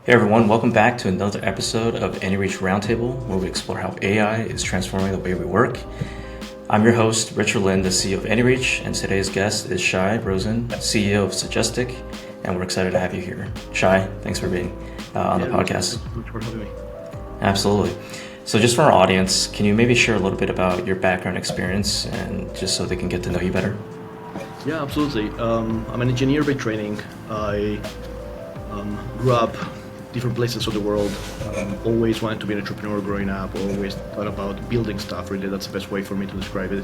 Hey everyone, welcome back to another episode of Anyreach Roundtable, where we explore how AI is transforming the way we work. I'm your host, Richard Lin, the CEO of Anyreach, and today's guest is Shai Rozen, CEO of Suggestic, and we're excited to have you here. Shai, thanks for being on the podcast. Thanks so much for having me. Absolutely. So just for our audience, can you maybe share a little bit about your background experience and just so they can get to know you better? Yeah, absolutely. I'm an engineer by training. I grew up different places of the world. Always wanted to be an entrepreneur growing up. Always thought about building stuff. Really, that's the best way for me to describe it.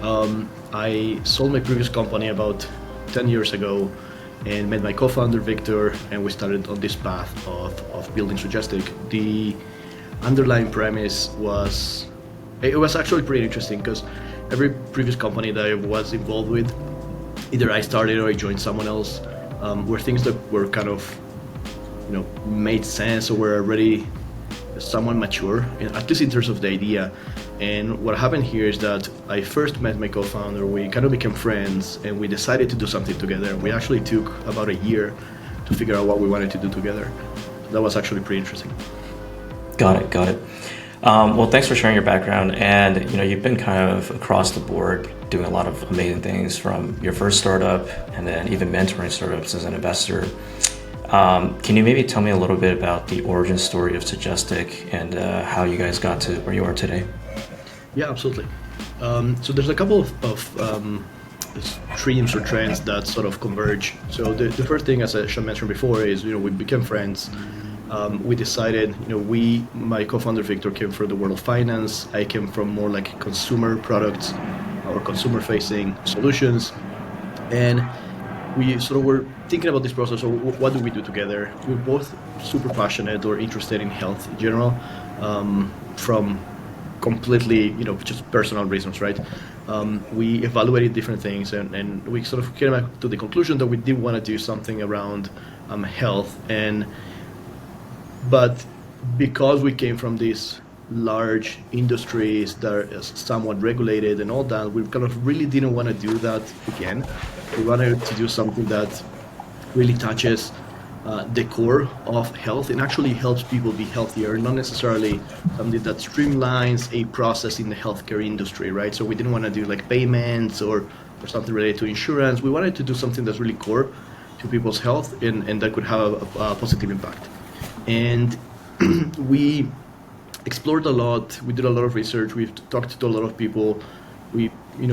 I sold my previous company about 10 years ago and met my co-founder Victor, and we started on this path of building Suggestic. The underlying premise was actually pretty interesting because every previous company that I was involved with, either I started or I joined someone else, were things that were kind of made sense or were already somewhat mature, at least in terms of the idea. And what happened here is that I first met my co-founder, we kind of became friends, and we decided to do something together. We actually took about a year to figure out what we wanted to do together. That was actually pretty interesting. Got it. Well, thanks for sharing your background. And you've been kind of across the board doing a lot of amazing things, from your first startup and then even mentoring startups as an investor. Can you maybe tell me a little bit about the origin story of Suggestic and how you guys got to where you are today? Yeah, absolutely. So there's a couple of streams or trends that sort of converge. So the first thing, as I mentioned before, is we became friends. We decided, my co-founder Victor came from the world of finance. I came from more like consumer products or consumer-facing solutions, and we sort of were thinking about this process of what do we do together. We're both super passionate or interested in health in general, from completely, just personal reasons, right? We evaluated different things, and we sort of came to the conclusion that we did want to do something around health. But because we came from these large industries that are somewhat regulated and all that, we kind of really didn't want to do that again. We wanted to do something that really touches the core of health and actually helps people be healthier, not necessarily something that streamlines a process in the healthcare industry, right? So we didn't want to do like payments or something related to insurance. We wanted to do something that's really core to people's health and that could have a positive impact. And we explored a lot. We did a lot of research. We've talked to a lot of people. We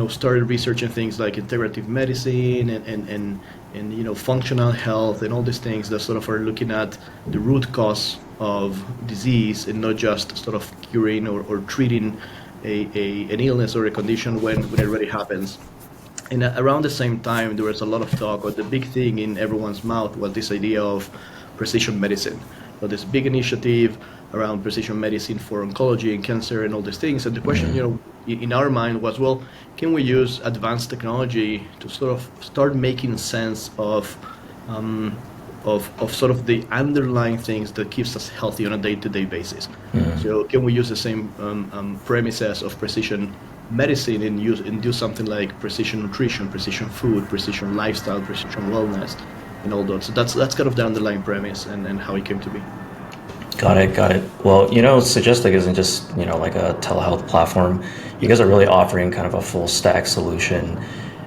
started researching things like integrative medicine and functional health and all these things that sort of are looking at the root cause of disease and not just sort of curing or treating an illness or a condition when it already happens. And around the same time, there was a lot of talk, or the big thing in everyone's mouth was this idea of precision medicine. So this big initiative around precision medicine for oncology and cancer and all these things. And the question, in our mind was, well, can we use advanced technology to sort of start making sense of sort of the underlying things that keeps us healthy on a day-to-day basis? So can we use the same premises of precision medicine and do something like precision nutrition, precision food, precision lifestyle, precision wellness, and all that? So that's kind of the underlying premise and how it came to be. Got it. Well, Suggestic isn't just, like a telehealth platform. You guys are really offering kind of a full stack solution,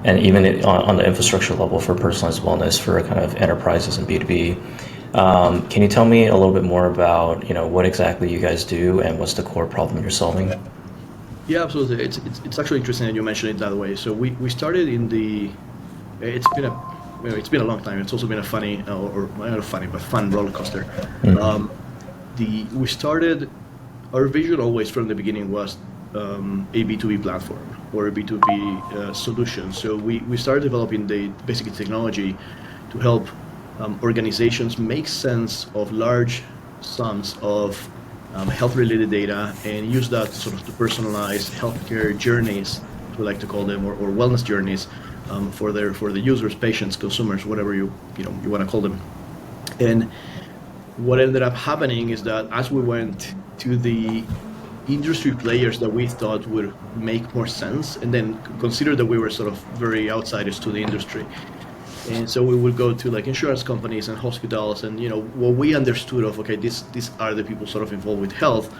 and even on the infrastructure level for personalized wellness for kind of enterprises and B2B. Can you tell me a little bit more about, what exactly you guys do and what's the core problem you're solving? Yeah, absolutely. It's actually interesting that you mentioned it that way. So we started it's been a long time. It's also been a funny, or not funny, but fun roller coaster. We started, our vision always from the beginning was a B2B platform or a B2B solution. So we started developing the basic technology to help organizations make sense of large sums of health-related data and use that sort of to personalize healthcare journeys, we like to call them, or wellness journeys for the users, patients, consumers, whatever you want to call them. And what ended up happening is that as we went to the industry players that we thought would make more sense, and then consider that we were sort of very outsiders to the industry, And so we would go to like insurance companies and hospitals, and what we understood of, okay, these are the people sort of involved with health.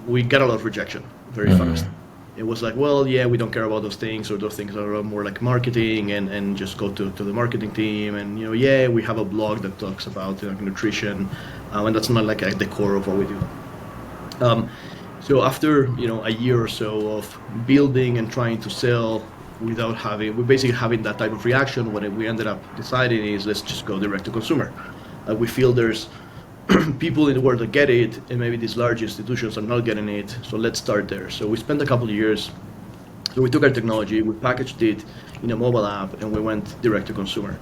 We got a lot of rejection very fast. It was like, well, yeah, we don't care about those things, or those things are more like marketing, and just go to the marketing team, and yeah, we have a blog that talks about nutrition, and that's not like at the core of what we do. So after a year or so of building and trying to sell without we basically having that type of reaction, what we ended up deciding is, let's just go direct to consumer. We feel there's people in the world that get it, and maybe these large institutions are not getting it, so let's start there. So we spent a couple of years. So we took our technology, we packaged it in a mobile app, and we went direct to consumer.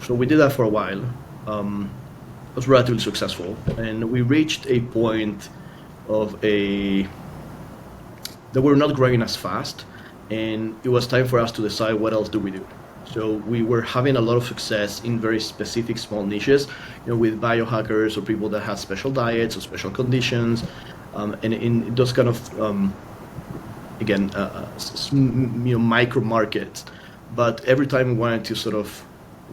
So we did that for a while. It was relatively successful, and we reached a point of that we're not growing as fast, and it was time for us to decide what else do we do. So we were having a lot of success in very specific small niches, with biohackers or people that had special diets or special conditions, and in those kind of micro markets. But every time we wanted to sort of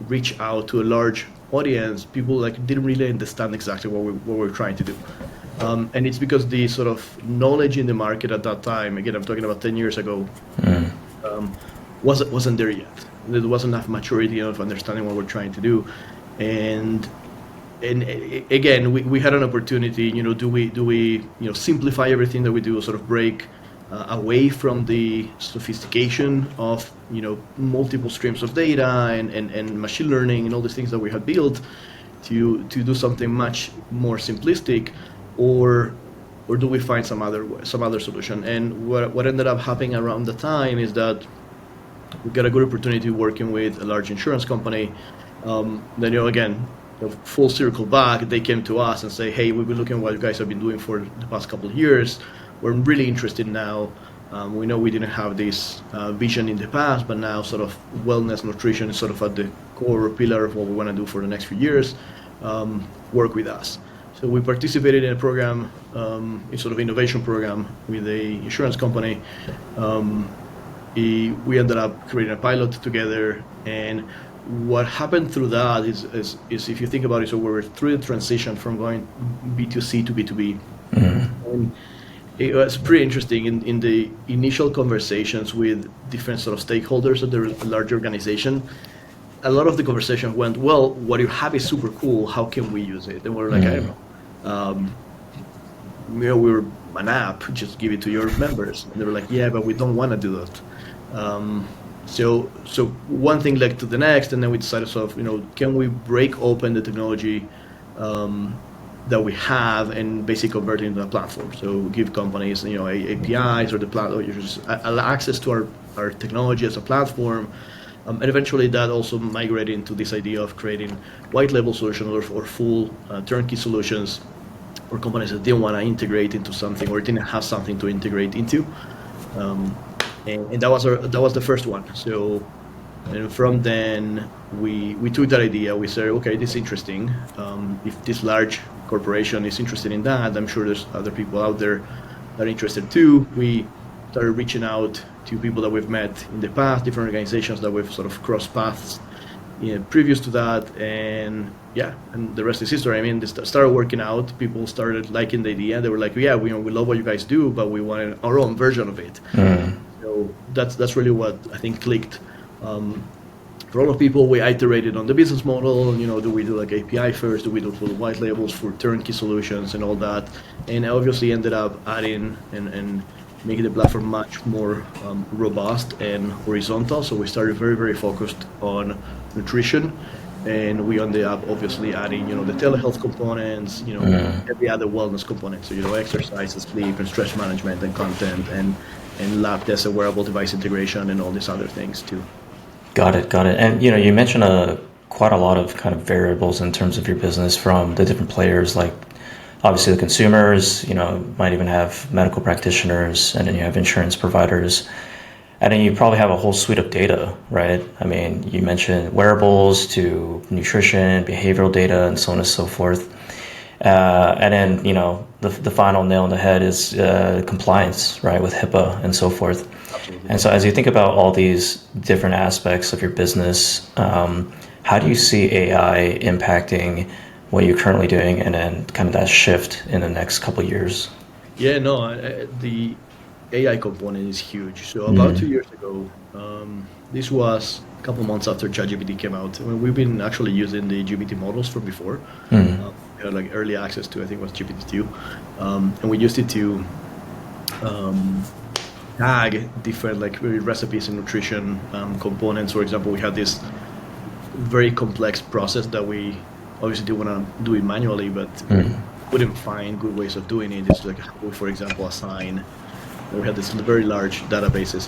reach out to a large audience, people didn't really understand exactly what we were trying to do. And it's because the sort of knowledge in the market at that time, again, I'm talking about 10 years ago, wasn't there yet. There wasn't enough maturity of understanding what we're trying to do. And again, we had an opportunity, do we simplify everything that we do, sort of break away from the sophistication of, multiple streams of data and machine learning and all these things that we had built to do something much more simplistic, or do we find some other solution? And what ended up happening around the time is that we got a good opportunity working with a large insurance company. Then again, full circle back, they came to us and say, hey, we've been looking at what you guys have been doing for the past couple of years. We're really interested now. We know we didn't have this vision in the past, but now sort of wellness, nutrition is sort of at the core pillar of what we want to do for the next few years. Work with us. So we participated in a program, a sort of innovation program with a insurance company. We ended up creating a pilot together, and what happened through that is if you think about it, so we were through the transition from going B2C to B2B. And it was pretty interesting in the initial conversations with different sort of stakeholders of the large organization. A lot of the conversation went, well, what you have is super cool, how can we use it? And we're like, I don't know. We're an app, just give it to your members. And they were like, yeah, but we don't want to do that. So one thing led to the next, and then we decided sort of, can we break open the technology that we have and basically convert it into a platform? So give companies, APIs or the platform, access to our technology as a platform. And eventually that also migrated into this idea of creating white label solutions or full turnkey solutions for companies that didn't want to integrate into something or didn't have something to integrate into. And that was the first one. So, and from then we took that idea. We said, okay, this is interesting. If this large corporation is interested in that, I'm sure there's other people out there that are interested too. We started reaching out to people that we've met in the past, different organizations that we've sort of crossed paths previous to that, and the rest is history. I mean, this started working out. People started liking the idea. They were like, yeah, we love what you guys do, but we wanted our own version of it. So that's really what I think clicked. For a lot of people, we iterated on the business model. Do we do like API first? Do we do full white labels for turnkey solutions and all that? And obviously ended up adding and making the platform much more robust and horizontal. So we started very, very focused on nutrition, and we ended up obviously adding, the telehealth components, every other wellness component. So, exercise, sleep, and stress management, and content, and lab tests and wearable device integration, and all these other things too. Got it. And you mentioned quite a lot of kind of variables in terms of your business from the different players, like obviously the consumers, might even have medical practitioners, and then you have insurance providers, and then you probably have a whole suite of data, right? I mean, you mentioned wearables to nutrition, behavioral data, and so on and so forth. And then, the final nail on the head is compliance, right, with HIPAA and so forth. Absolutely. And so as you think about all these different aspects of your business, How do you see AI impacting what you're currently doing, and then kind of that shift in the next couple of years? Yeah, no, the AI component is huge. So about Mm. 2 years ago, this was a couple months after ChatGPT came out. I mean, we've been actually using the GPT models from before. Mm. We had like early access to, I think it was GPT-2. And we used it to um, tag different like recipes and nutrition components. For example, we had this very complex process that we obviously didn't want to do it manually, but we Mm. couldn't find good ways of doing it. It's like how we, for example, assign. We had this very large databases,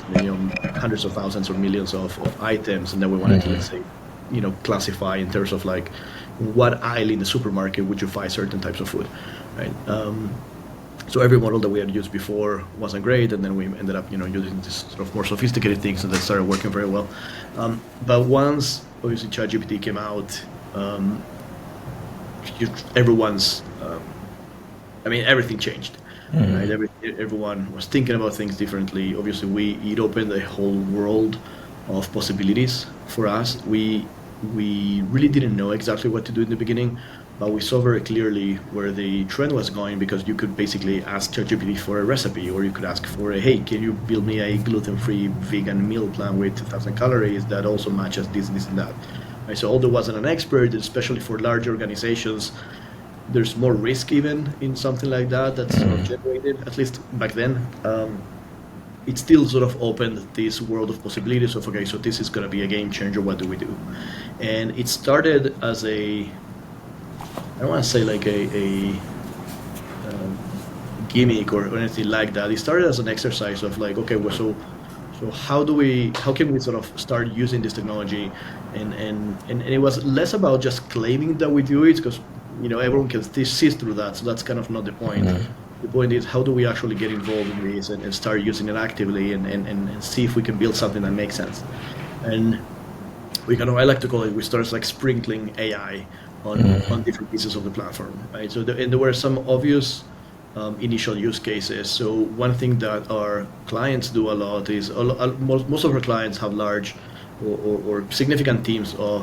hundreds of thousands or millions of items, and then we wanted to, let's Mm. say, classify in terms of like what aisle in the supermarket would you find certain types of food, right? So every model that we had used before wasn't great, and then we ended up, using this sort of more sophisticated things, and that started working very well. But once obviously ChatGPT came out, everyone's, everything changed, right? Mm. Everyone was thinking about things differently. Obviously, it opened a whole world of possibilities for us. We really didn't know exactly what to do in the beginning, but we saw very clearly where the trend was going, because you could basically ask ChatGPT for a recipe, or you could ask for hey, can you build me a gluten-free vegan meal plan with 2,000 calories that also matches this, and that. Right? So although I wasn't an expert, especially for large organizations, there's more risk even in something like that that's sort of Mm. generated, at least back then. It still sort of opened this world of possibilities of, okay, so this is going to be a game changer. What do we do? And it started as I don't want to say like a gimmick or anything like that. It started as an exercise of like, okay, well, so how can we sort of start using this technology? And it was less about just claiming that we do it, because everyone can see through that. So that's kind of not the point. Mm. The point is, how do we actually get involved in this and start using it actively, and see if we can build something that makes sense. And I like to call it, we started like sprinkling AI on different pieces of the platform, right? So and there were some obvious initial use cases. So one thing that our clients do a lot is most of our clients have large or significant teams of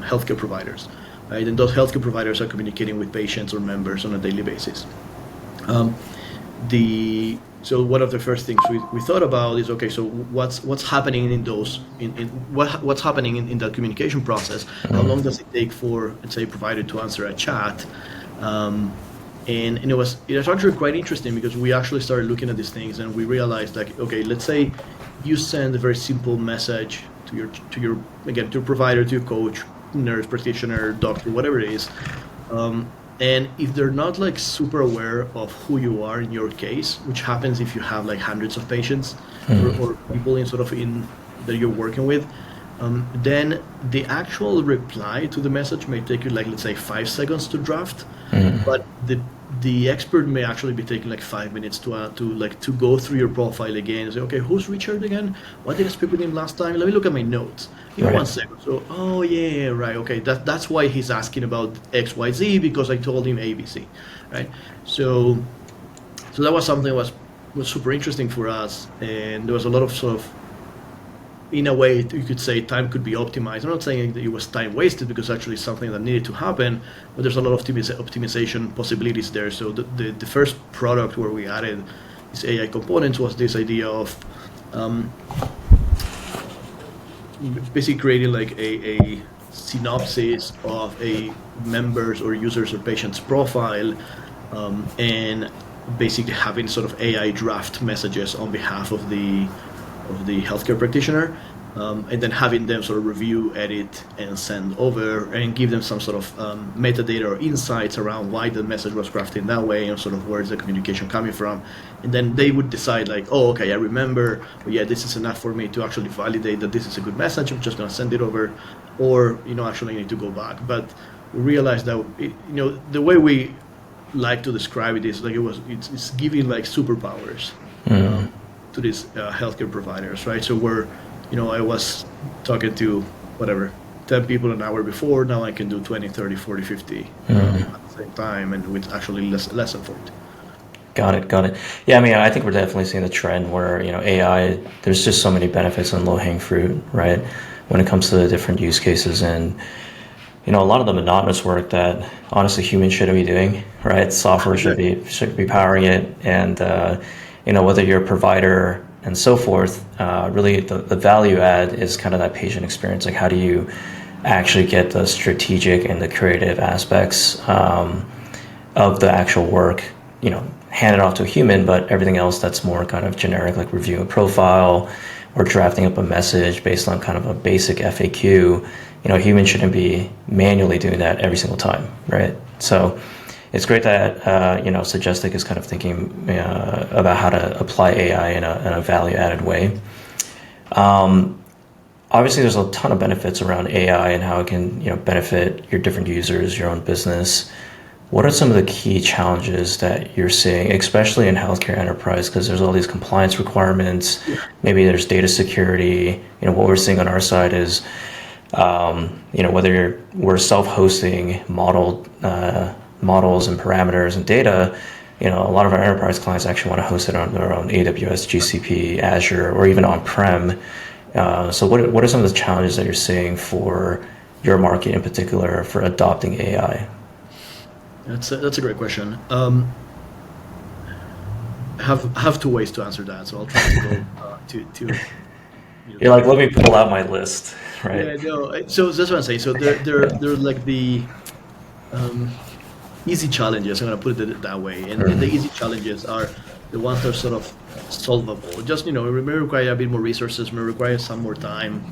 healthcare providers, right? And those healthcare providers are communicating with patients or members on a daily basis. Um, so one of the first things we thought about is, okay, so what's happening in those what's happening in that communication process? How long does it take for, let's say, a provider to answer a chat? And it was actually quite interesting, because we actually started looking at these things, and we realized, like, okay, let's say you send a very simple message to your again, to your provider, to your coach, nurse practitioner, doctor, whatever it is. And if they're not like super aware of who you are in your case, which happens if you have like hundreds of patients or people in that you're working with, then the actual reply to the message may take you like, let's say, 5 seconds to draft, but the expert may actually be taking like 5 minutes to go through your profile again and say, okay, who's Richard again? Why did I speak with him last time? Let me look at my notes. Give me Right. 1 second. So, oh yeah, right, okay, that's why he's asking about XYZ, because I told him ABC, right? So that was something that was super interesting for us, and there was a lot of sort of, in a way, you could say time could be optimized. I'm not saying that it was time wasted, because actually it's something that needed to happen, but there's a lot of optimization possibilities there. So the first product where we added these AI components was this idea of basically creating like a synopsis of a member's or user's or patient's profile, and basically having sort of AI draft messages on behalf of the healthcare practitioner, and then having them sort of review, edit, and send over, and give them some sort of metadata or insights around why the message was crafted that way, and sort of where's the communication coming from. And then they would decide like, oh, okay, I remember, oh, yeah, this is enough for me to actually validate that this is a good message. I'm just going to send it over, or actually I need to go back. But we realized that the way we like to describe it is like it's giving like superpowers to these healthcare providers, right? So I was talking to whatever 10 people an hour before, now I can do 20, 30, 40, 50 at the same time, and with actually less effort. Got it. Got it. Yeah, I mean, I think we're definitely seeing the trend where, AI, there's just so many benefits and low-hanging fruit, right? When it comes to the different use cases. And a lot of the monotonous work that honestly humans shouldn't be doing, right? Software should be powering it, and whether you're a provider and so forth, really the value add is kind of that patient experience. Like, how do you actually get the strategic and the creative aspects of the actual work, hand it off to a human, but everything else that's more kind of generic, like reviewing a profile or drafting up a message based on kind of a basic FAQ, humans shouldn't be manually doing that every single time, right? So it's great that, Suggestic is kind of thinking about how to apply AI in a value-added way. Obviously, there's a ton of benefits around AI and how it can, benefit your different users, your own business. What are some of the key challenges that you're seeing, especially in healthcare enterprise? Because there's all these compliance requirements. Maybe there's data security. What we're seeing on our side is, whether we're self-hosting models and parameters and data, a lot of our enterprise clients actually want to host it on their own AWS, GCP, Azure, or even on-prem. So what are some of the challenges that you're seeing for your market in particular for adopting AI? That's a great question. Have two ways to answer that, so I'll try to go to. You're like, let me pull out my list, right? Yeah, no. So that's what I'm saying. So they're like the easy challenges. I'm gonna put it that way, and the easy challenges are the ones that are sort of solvable. Just it may require a bit more resources, may require some more time,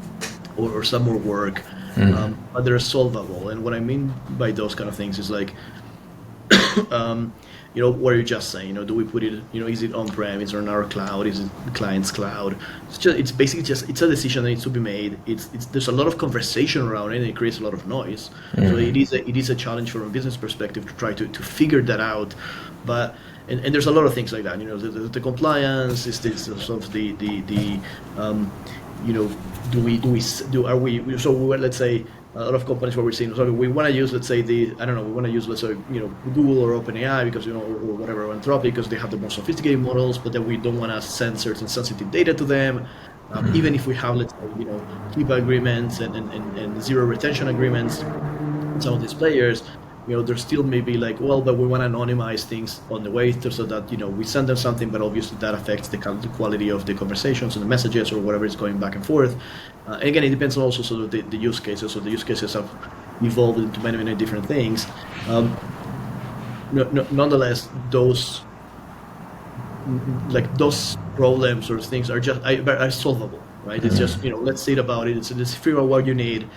or some more work, but they're solvable. And what I mean by those kind of things is like, what are you just saying? Do we put it? Is it on-prem? Is it on our cloud? Is it the client's cloud? It's basically just a decision that needs to be made. There's a lot of conversation around it, and it creates a lot of noise. So it is a challenge from a business perspective to try to figure that out. But and there's a lot of things like that. The compliance is this sort of let's say. A lot of companies, what we're seeing, so we want to use, let's say, we want to use, let's say, Google or OpenAI because, or whatever, Anthropic, because they have the more sophisticated models, but then we don't want to send certain sensitive data to them, even if we have, let's say, HIPAA agreements and zero retention agreements with some of these players. There still may be like, well, but we want to anonymize things on the way so that, we send them something, but obviously that affects the quality of the conversations and the messages or whatever is going back and forth. And again, it depends on also sort of the use cases. So the use cases have evolved into many, many different things. Nonetheless, those problems or things are solvable, right? It's just, let's think about it. Let's figure out what you need.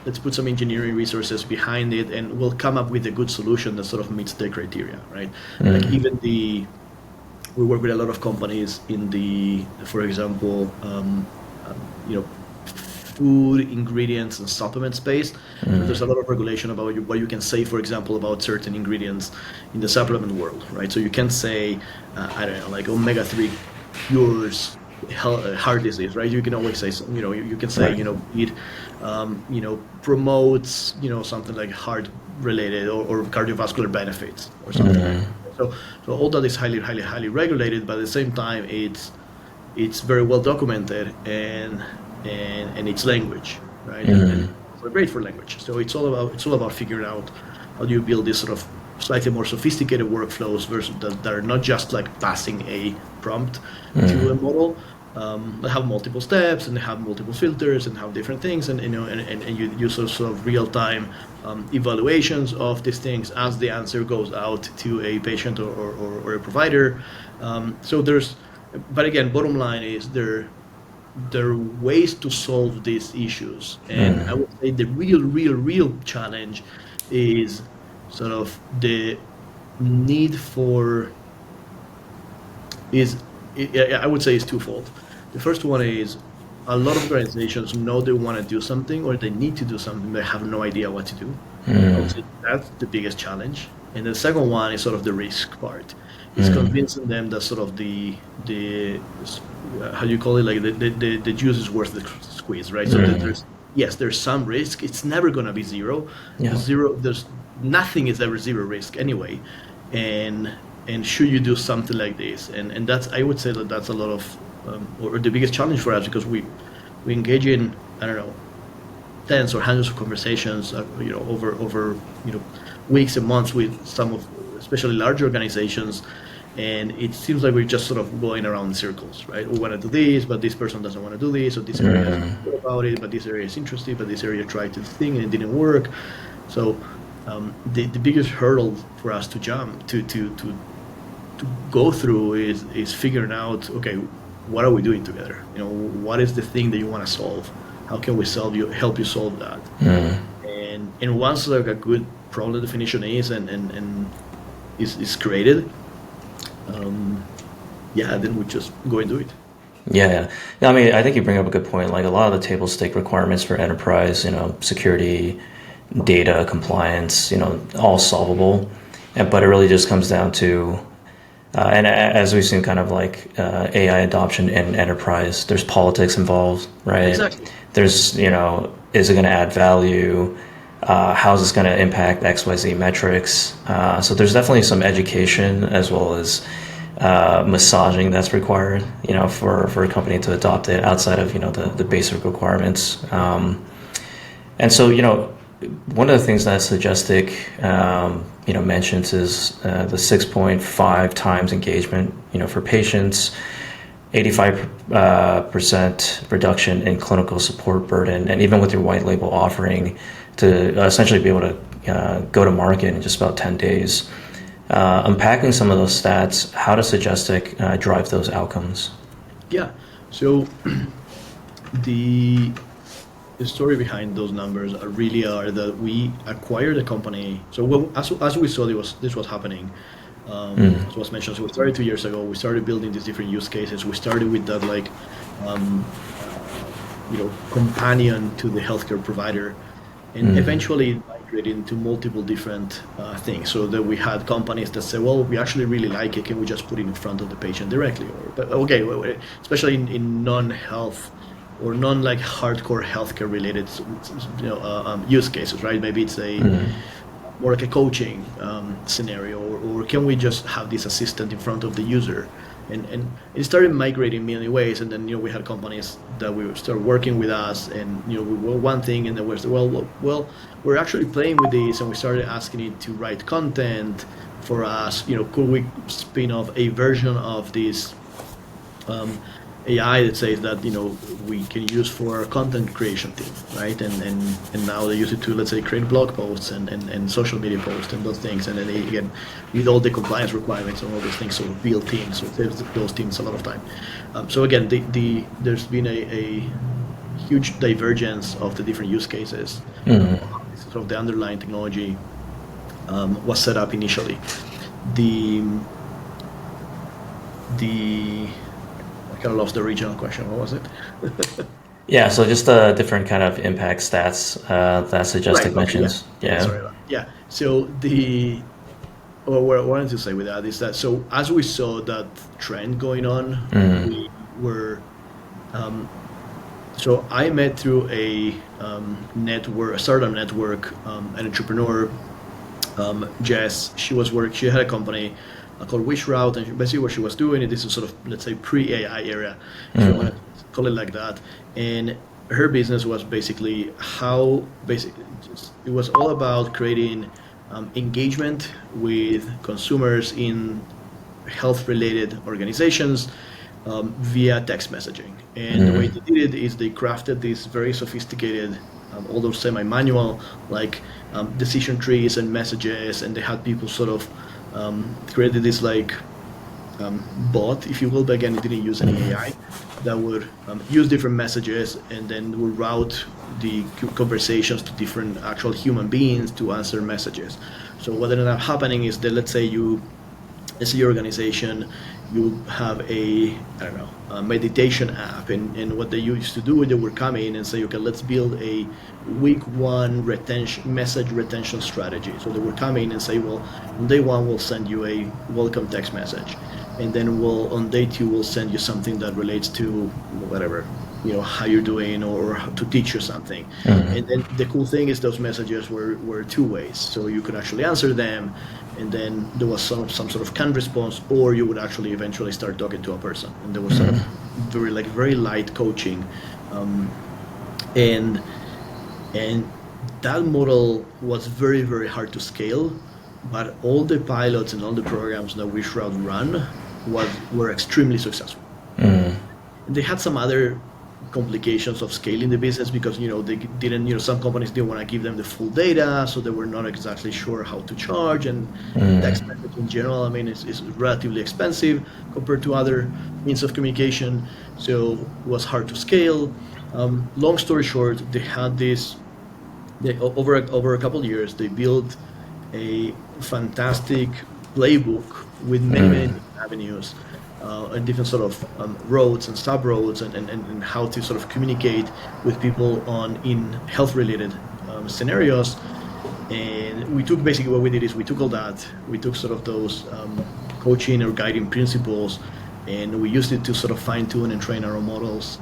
Let's put some engineering resources behind it, and we'll come up with a good solution that sort of meets the criteria, right? Like even we work with a lot of companies in for example, food ingredients and supplement space. There's a lot of regulation about what you can say, for example, about certain ingredients in the supplement world, right? So you can say, like omega-3 cures heart disease, right? You can always say, you can say, it, promotes, something like heart related or cardiovascular benefits or something like that. So all that is highly, highly, highly regulated, but at the same time, it's very well documented and it's language, right? And we're great for language. So it's all about figuring out how do you build this sort of slightly more sophisticated workflows versus that are not just like passing a prompt to a model. They have multiple steps and they have multiple filters and have different things, and you use sort of real-time evaluations of these things as the answer goes out to a patient or a provider. But again, bottom line is there are ways to solve these issues, and I would say the real challenge is sort of the need for I would say is twofold. The first one is a lot of organizations know they want to do something or they need to do something, they have no idea what to do. I would say that's the biggest challenge. And the second one is sort of the risk part. It's convincing them that sort of the how do you call it, like the juice is worth the squeeze, right? So that there's some risk. It's never going to be zero. There's nothing is ever zero risk anyway. And should you do something like this? And that's, I would say that's a lot of, or the biggest challenge for us, because we engage in, tens or hundreds of conversations, over weeks and months with some of, especially large organizations, and it seems like we're just sort of going around in circles, right? We want to do this, but this person doesn't want to do this, or this area is good about it, but this area is interesting, but this area tried to thing and it didn't work. So the biggest hurdle for us to jump to go through is figuring out, okay, what are we doing together? What is the thing that you want to solve? How can we help you solve that? And once like a good problem definition is and is created, then we just go and do it. Yeah. I mean, I think you bring up a good point. Like a lot of the table stake requirements for enterprise, security, data, compliance, all solvable. But it really just comes down to, and as we've seen kind of like AI adoption in enterprise, there's politics involved, right? Exactly. There's, is it going to add value? How's this going to impact XYZ metrics? So there's definitely some education as well as massaging that's required, for a company to adopt it outside of, the basic requirements. And so, one of the things that Suggestic, mentions is the 6.5 times engagement, for patients, 85% reduction in clinical support burden, and even with your white label offering, to essentially be able to go to market in just about 10 days. Unpacking some of those stats, how does Suggestic drive those outcomes? Yeah, so the story behind those numbers are that we acquired a company. So as we saw this was happening, as was mentioned, so we started 2 years ago. We started building these different use cases. We started with that companion to the healthcare provider, and eventually migrated into multiple different things. So that we had companies that say, well, we actually really like it. Can we just put it in front of the patient directly? Especially in non-health or non hardcore healthcare related use cases, right? Maybe it's more like a coaching scenario, or can we just have this assistant in front of the user? And it started migrating in many ways, and then we had companies that we started working with us, and we were one thing, and then we said, well, we're actually playing with this, and we started asking it to write content for us. Could we spin off a version of this AI that says that we can use for a content creation team, right? And now they use it to, let's say, create blog posts and social media posts and those things, and then they again with all the compliance requirements and all those things, so build teams, so it saves those teams a lot of time. So again, there's been a huge divergence of the different use cases. Sort of the underlying technology was set up initially. I kind of lost the original question. What was it? Yeah, so just the different kind of impact stats that Suggestic mentions. Yeah. Sorry about that. Yeah. So what I wanted to say with that is that, so as we saw that trend going on, we were, so I met through a startup network, an entrepreneur, Jess. She had a company called Wish Route, and basically what she was doing, and this is sort of, let's say, pre-AI area, if you want to call it like that. And her business was basically it was all about creating engagement with consumers in health-related organizations via text messaging. And the way they did it is they crafted this very sophisticated, although semi-manual, decision trees and messages, and they had people sort of created this bot, if you will, but again, it didn't use any AI, that would use different messages and then would route the conversations to different actual human beings to answer messages. So what ended up happening is that, let's say your organization, you have a meditation app, and what they used to do, they would come in and say, okay, let's build a week one message retention strategy. So they would come in and say, well, on day one, we'll send you a welcome text message. And then on day two, we'll send you something that relates to whatever, how you're doing, or to teach you something. And then the cool thing is those messages were two ways. So you could actually answer them, and then there was some sort of canned response, or you would actually eventually start talking to a person. And there was sort of very light coaching. And And that model was very, very hard to scale, but all the pilots and all the programs that we should run were extremely successful. They had some other complications of scaling the business because they didn't, some companies didn't want to give them the full data, so they were not exactly sure how to charge, and text message in general, I mean, is relatively expensive compared to other means of communication, so it was hard to scale. Long story short, they had this. Over a couple of years, they built a fantastic playbook with many avenues and different sort of roads and sub-roads and how to sort of communicate with people in health-related scenarios. And we took, basically what we did is we took all that, we took sort of those coaching or guiding principles, and we used it to sort of fine-tune and train our own models.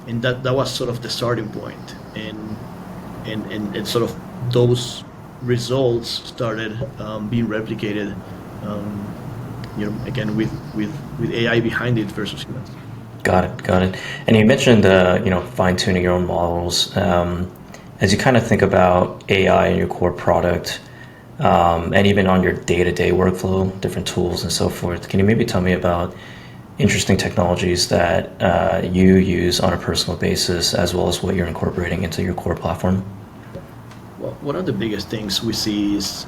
And that was sort of the starting point. And sort of those results started being replicated, again with AI behind it versus humans. Got it. And you mentioned, fine-tuning your own models. As you kind of think about AI in your core product, and even on your day-to-day workflow, different tools and so forth, can you maybe tell me about interesting technologies that you use on a personal basis, as well as what you're incorporating into your core platform? Well, one of the biggest things we see is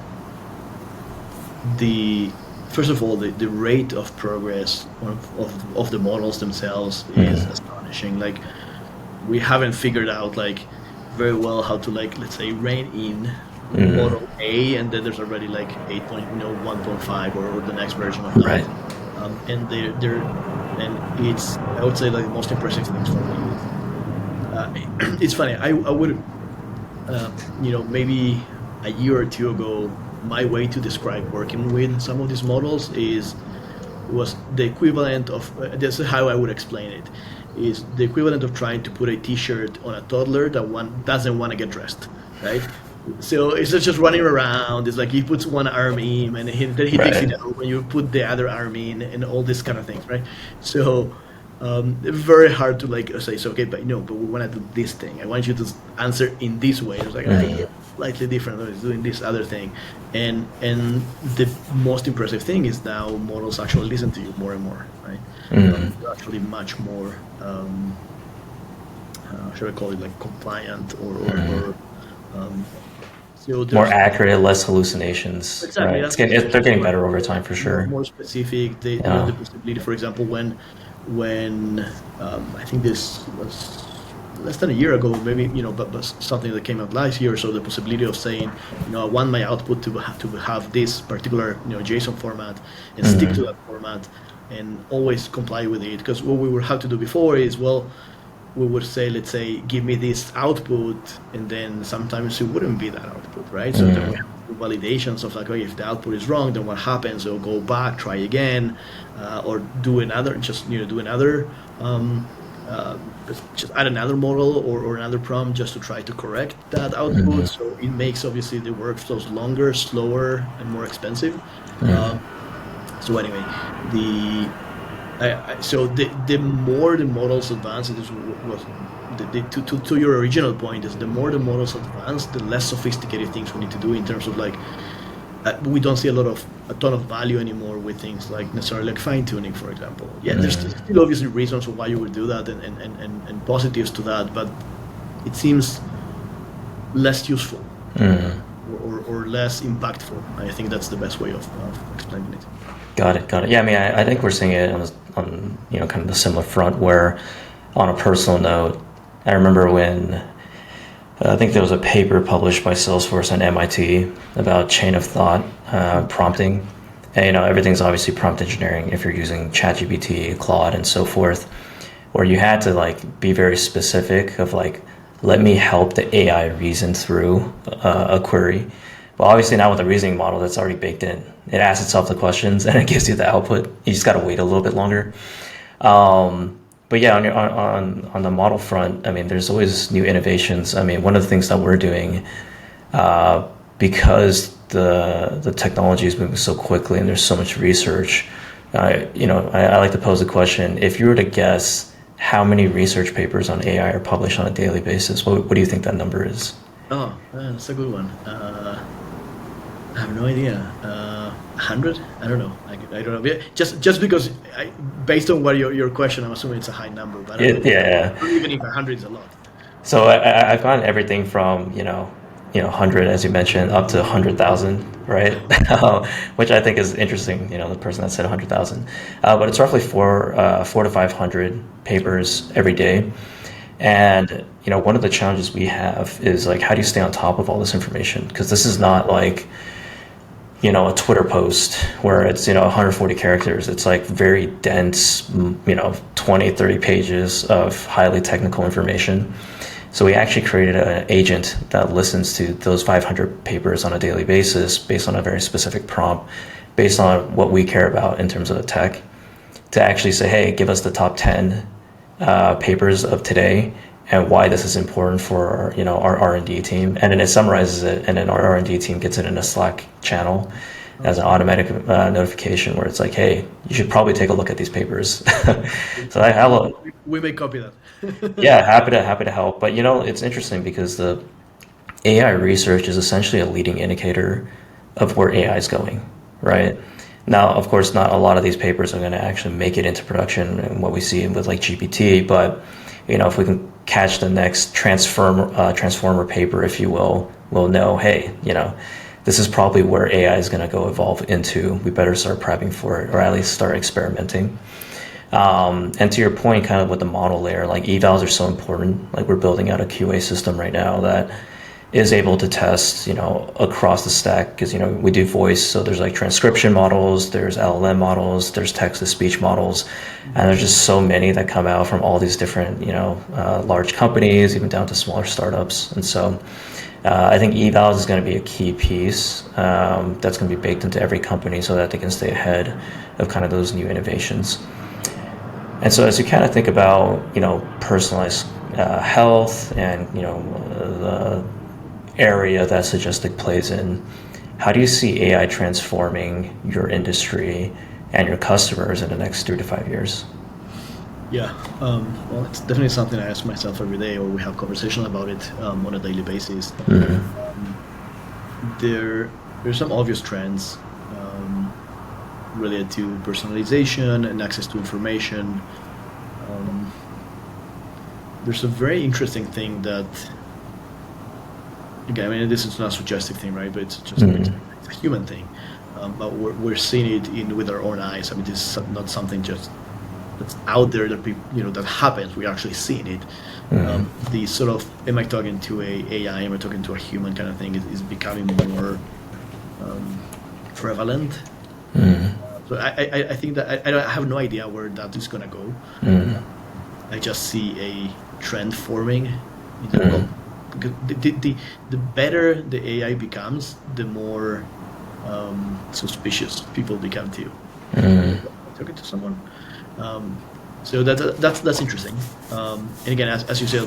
first of all, the rate of progress of the models themselves is astonishing. Like, we haven't figured out very well how to let's say rein in model A, and then there's already 8.1.5 or the next version of that. Right. And and it's, I would say, the most impressive things for me. It's funny. I would, maybe a year or two ago, my way to describe working with some of these models was the equivalent of, this is how I would explain it, is the equivalent of trying to put a T-shirt on a toddler that doesn't want to get dressed, right? So it's just running around. It's like he puts one arm in, and then he takes it out when you put the other arm in, and all this kind of things, right? So very hard to say, so okay, but we want to do this thing. I want you to answer in this way. It's like slightly different. It's doing this other thing, and the most impressive thing is now models actually listen to you more and more, right? You're actually much more, should I call it, compliant or so more accurate, less hallucinations. Exactly. Right? They're getting better over time, for sure. More specific. The possibility, for example, when I think this was less than a year ago, maybe, but something that came out last year. So the possibility of saying, I want my output to have this particular, JSON format and stick to that format and always comply with it. Because what we would have to do before is, we would say, let's say, give me this output, and then sometimes it wouldn't be that output, right? So then we have validations of if the output is wrong, then what happens? So go back, try again, or do another, just add another model or another prompt just to try to correct that output. So it makes obviously the workflows longer, slower, and more expensive. So anyway, so the more the models advance, to your original point, is the more the models advance, the less sophisticated things we need to do in terms of we don't see a ton of value anymore with things necessarily fine tuning, for example. Yeah, there's still obviously reasons why you would do that and positives to that, but it seems less useful or less impactful. I think that's the best way of explaining it. Got it. Yeah, I mean, I think we're seeing it on kind of the similar front, where on a personal note, I remember when I think there was a paper published by Salesforce and MIT about chain of thought prompting. And everything's obviously prompt engineering if you're using ChatGPT, Claude, and so forth, where you had to be very specific of let me help the AI reason through a query. But obviously now with the reasoning model, that's already baked in. It asks itself the questions and it gives you the output. You just got to wait a little bit longer. But yeah, on the model front, I mean, there's always new innovations. I mean, one of the things that we're doing, because the technology is moving so quickly and there's so much research, I like to pose the question: if you were to guess how many research papers on AI are published on a daily basis. What do you think that number is? Oh, that's a good one. I have no idea. 100? I don't know. I don't know. Yeah, just because based on what your question, I'm assuming it's a high number, but I don't know. Yeah. I don't even if 100 is a lot. So I've gotten everything from 100 as you mentioned up to 100,000, right? Which I think is interesting. The person that said 100,000, but it's roughly four to 500 papers every day. And one of the challenges we have is like, how do you stay on top of all this information? Because this is not like a Twitter post where it's 140 characters. It's like very dense 20, 30 pages of highly technical information. So we actually created an agent that listens to those 500 papers on a daily basis based on a very specific prompt, based on what we care about in terms of the tech, to actually say, hey, give us the top 10 papers of today and why this is important for our R&D team. And then it summarizes it, and then our R&D team gets it in a Slack channel as an automatic notification where it's like, hey, you should probably take a look at these papers. So we may copy that. Yeah, happy to help. But it's interesting because the AI research is essentially a leading indicator of where AI is going, right? Now, of course, not a lot of these papers are going to actually make it into production and what we see with like GPT, but if we can catch the next transformer paper, if you will, we'll know, hey, this is probably where AI is going to go evolve into. We better start prepping for it, or at least start experimenting. And to your point, kind of with the model layer, like evals are so important. Like we're building out a QA system right now that is able to test, across the stack, because, we do voice. So there's like transcription models, there's LLM models, there's text to speech models, and there's just so many that come out from all these different, large companies, even down to smaller startups. And so I think evals is going to be a key piece that's going to be baked into every company so that they can stay ahead of kind of those new innovations. And so as you kind of think about, personalized health and, the area that Suggestic plays in, how do you see AI transforming your industry and your customers in the next 3 to 5 years? Yeah, well, it's definitely something I ask myself every day, or we have conversation about it on a daily basis. Mm-hmm. There's some obvious trends related to personalization and access to information. There's a very interesting thing that, again, I mean, this is not a Suggestic thing, right? But it's just it's a human thing. But we're seeing it with our own eyes. I mean, this is not something just that's out there that that happens. We're actually seeing it. The sort of, am I talking to a AI? Am I talking to a human kind of thing? Is becoming more prevalent. So I think that I have no idea where that is going to go. I just see a trend forming. Because the better the AI becomes, the more suspicious people become too. Talking to someone. So that's interesting. And again, as you said,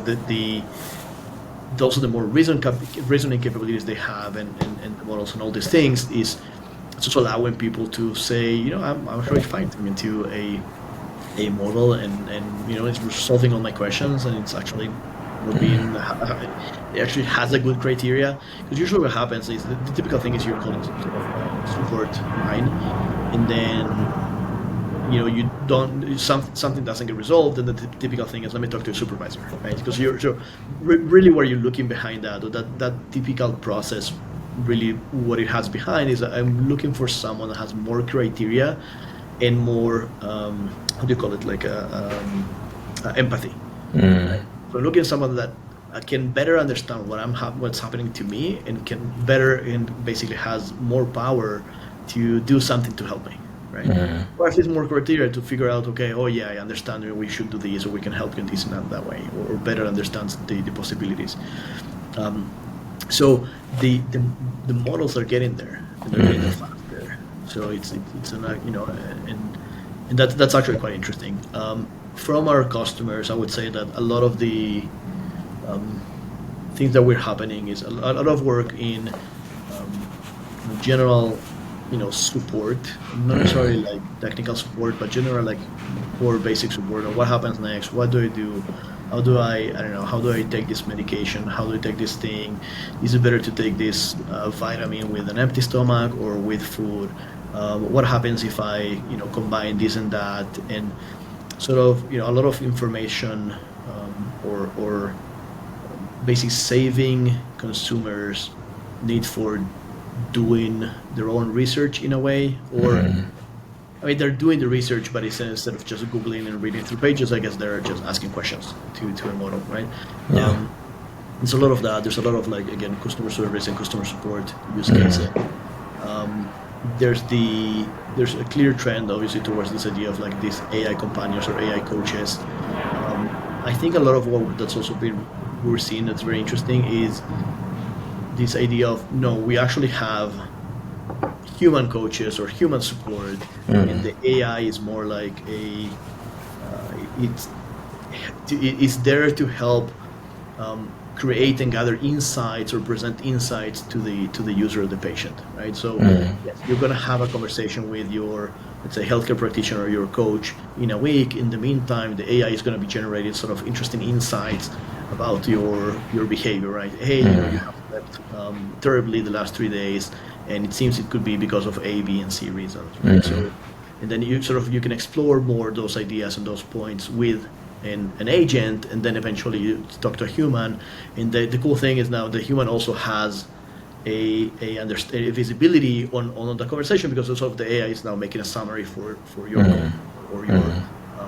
also the more reasoning capabilities they have and the models and all these things is it's also allowing people to say, I'm actually fine into a model and it's resolving all my questions, and it's actually it actually has a good criteria. Because usually what happens is the typical thing is you're calling some sort of support line, and then you don't, something doesn't get resolved, and the typical thing is, let me talk to a supervisor, right? Because really what you're looking behind that, or that typical process, really what it has behind is I'm looking for someone that has more criteria and more how do you call it, like empathy. Right? So I'm looking at someone that can better understand what's happening to me, and can better and basically has more power to do something to help me, right? Or at least more criteria to figure out, okay, oh yeah, I understand we should do this, or we can help you in this and that way, or better understands the possibilities. So the models are getting there, and they're getting faster. So it's and that's actually quite interesting. From our customers, I would say that a lot of the things that were happening is a lot of work in general support, not necessarily like technical support, but general like core basic support of what happens next, what do I do, I don't know, how do I take this medication, how do I take this thing, is it better to take this vitamin with an empty stomach or with food, what happens if I combine this and that, and sort of a lot of information, or basically saving consumers need for doing their own research in a way, or I mean they're doing the research, but instead of just googling and reading through pages, I guess they're just asking questions to a model, right? Yeah. There's a lot of that. There's a lot of like, again, customer service and customer support use cases. There's a clear trend obviously towards this idea of like these AI companions or AI coaches. I think a lot of what that's also been we're seeing that's very interesting is this idea of no, we actually have human coaches or human support, and the AI is more like it's there to help create and gather insights or present insights to the user or the patient, right? So yes, you're going to have a conversation with your, let's say, healthcare practitioner or your coach in a week. In the meantime, the AI is going to be generating sort of interesting insights about your behavior, right? Hey, you have slept terribly the last 3 days, and it seems it could be because of A, B, and C reasons, right? So, and then you can explore more those ideas and those points with an agent, and then eventually you talk to a human. And the cool thing is now the human also has a visibility on the conversation, because sort of the AI is now making a summary for your or your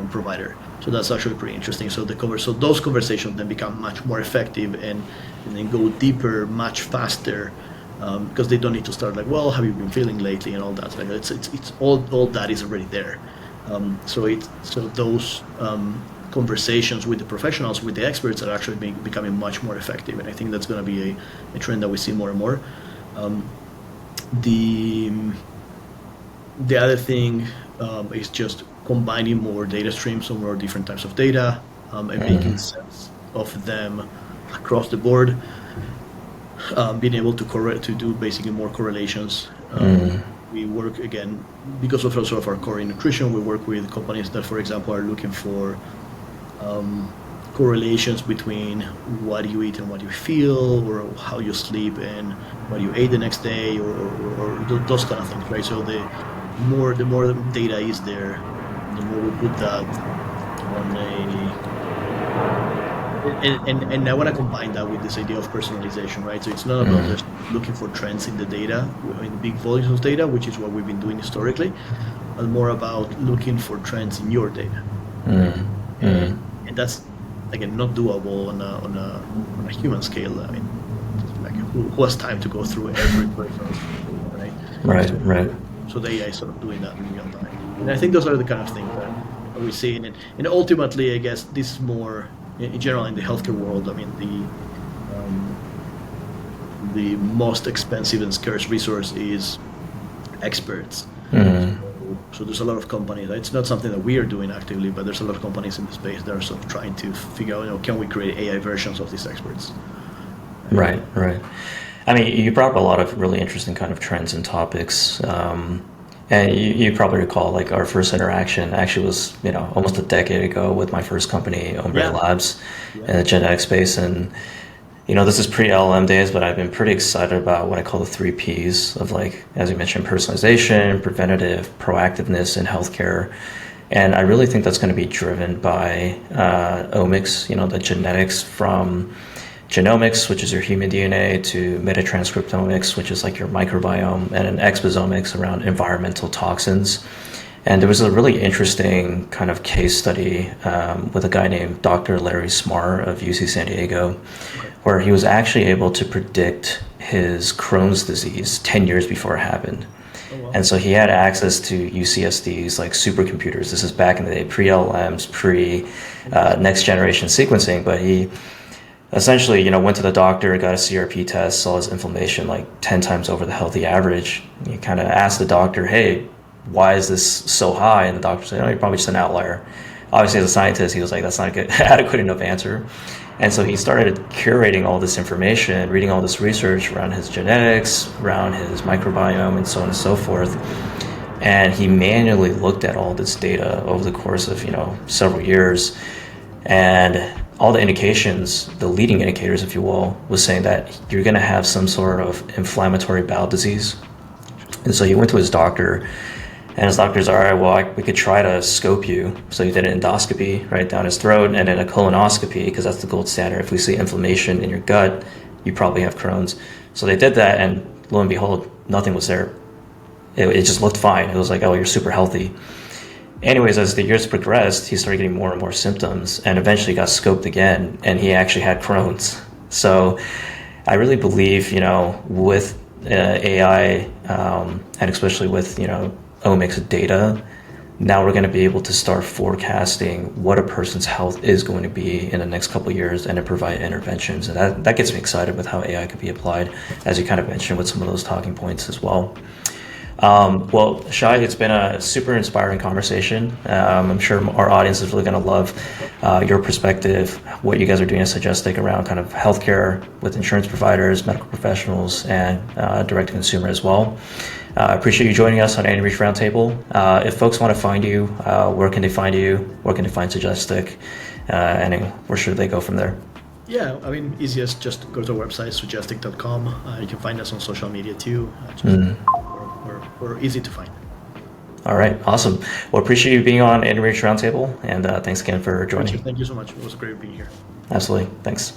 provider. So that's actually pretty interesting. So those conversations then become much more effective and then go deeper much faster, because they don't need to start like, well, have you been feeling lately and all that. Like it's all that is already there. So those conversations with the professionals, with the experts, are actually becoming much more effective, and I think that's going to be a trend that we see more and more. The other thing is just combining more data streams, so more different types of data, and making sense of them across the board. Being able to do basically more correlations. We work, again, because of also of our core in nutrition, we work with companies that, for example, are looking for correlations between what you eat and what you feel, or how you sleep and what you ate the next day, or those kind of things, right? So the more data is there, the more we put that on and I want to combine that with this idea of personalization, right? So it's not about just looking for trends in the data, in big volumes of data, which is what we've been doing historically, but more about looking for trends in your data. And that's, again, not doable on a human scale. I mean, like who has time to go through every person's data, right? Right. So the AI is sort of doing that in real time. And I think those are the kind of things that we see. And ultimately, I guess this is more in general in the healthcare world. I mean, the most expensive and scarce resource is experts. So there's a lot of companies. It's not something that we are doing actively, but there's a lot of companies in the space that are sort of trying to figure out, can we create AI versions of these experts? Right. I mean, you brought up a lot of really interesting kind of trends and topics. And you probably recall, like, our first interaction actually was, almost a decade ago with my first company, Ombre Labs, in the genetic space. And, this is pre-LLM days, but I've been pretty excited about what I call the 3 Ps of, like, as you mentioned, personalization, preventative, proactiveness in healthcare. And I really think that's going to be driven by omics, the genetics from genomics, which is your human DNA, to metatranscriptomics, which is like your microbiome, and an exposomics around environmental toxins. And there was a really interesting kind of case study with a guy named Dr. Larry Smarr of UC San Diego, where he was actually able to predict his Crohn's disease 10 years before it happened. Oh, wow. And so he had access to UCSD's like supercomputers. This is back in the day, pre-LLMs, next generation sequencing, but he essentially, went to the doctor, got a CRP test, saw his inflammation like 10 times over the healthy average. He kind of asked the doctor, hey, why is this so high? And the doctor said, you're probably just an outlier. Obviously, as a scientist, he was like, that's not a good, adequate enough answer. And so he started curating all this information, reading all this research around his genetics, around his microbiome, and so on and so forth. And he manually looked at all this data over the course of, several years. And all the indications, the leading indicators, if you will, was saying that you're going to have some sort of inflammatory bowel disease. And so he went to his doctor, and his doctor's, all right, well, we could try to scope you. So he did an endoscopy right down his throat, and then a colonoscopy, because that's the gold standard. If we see inflammation in your gut, you probably have Crohn's. So they did that, and lo and behold, nothing was there. It just looked fine. It was like, oh, you're super healthy. Anyways, as the years progressed, he started getting more and more symptoms, and eventually got scoped again, and he actually had Crohn's. So I really believe, with AI, and especially with, omics data, now we're going to be able to start forecasting what a person's health is going to be in the next couple of years, and to provide interventions. And that gets me excited with how AI could be applied, as you kind of mentioned with some of those talking points as well. Well, Shai, it's been a super inspiring conversation. I'm sure our audience is really going to love your perspective, what you guys are doing at Suggestic around kind of healthcare with insurance providers, medical professionals, and direct-to-consumer as well. I appreciate you joining us on Anyreach Roundtable. If folks want to find you, where can they find you? Where can they find Suggestic? And where should they go from there? Yeah, easiest, just go to our website, suggestic.com. You can find us on social media too. We're easy to find. All right, awesome. Well, appreciate you being on Anyreach Roundtable, and thanks again for joining. Thank you so much. It was great being here. Absolutely. Thanks.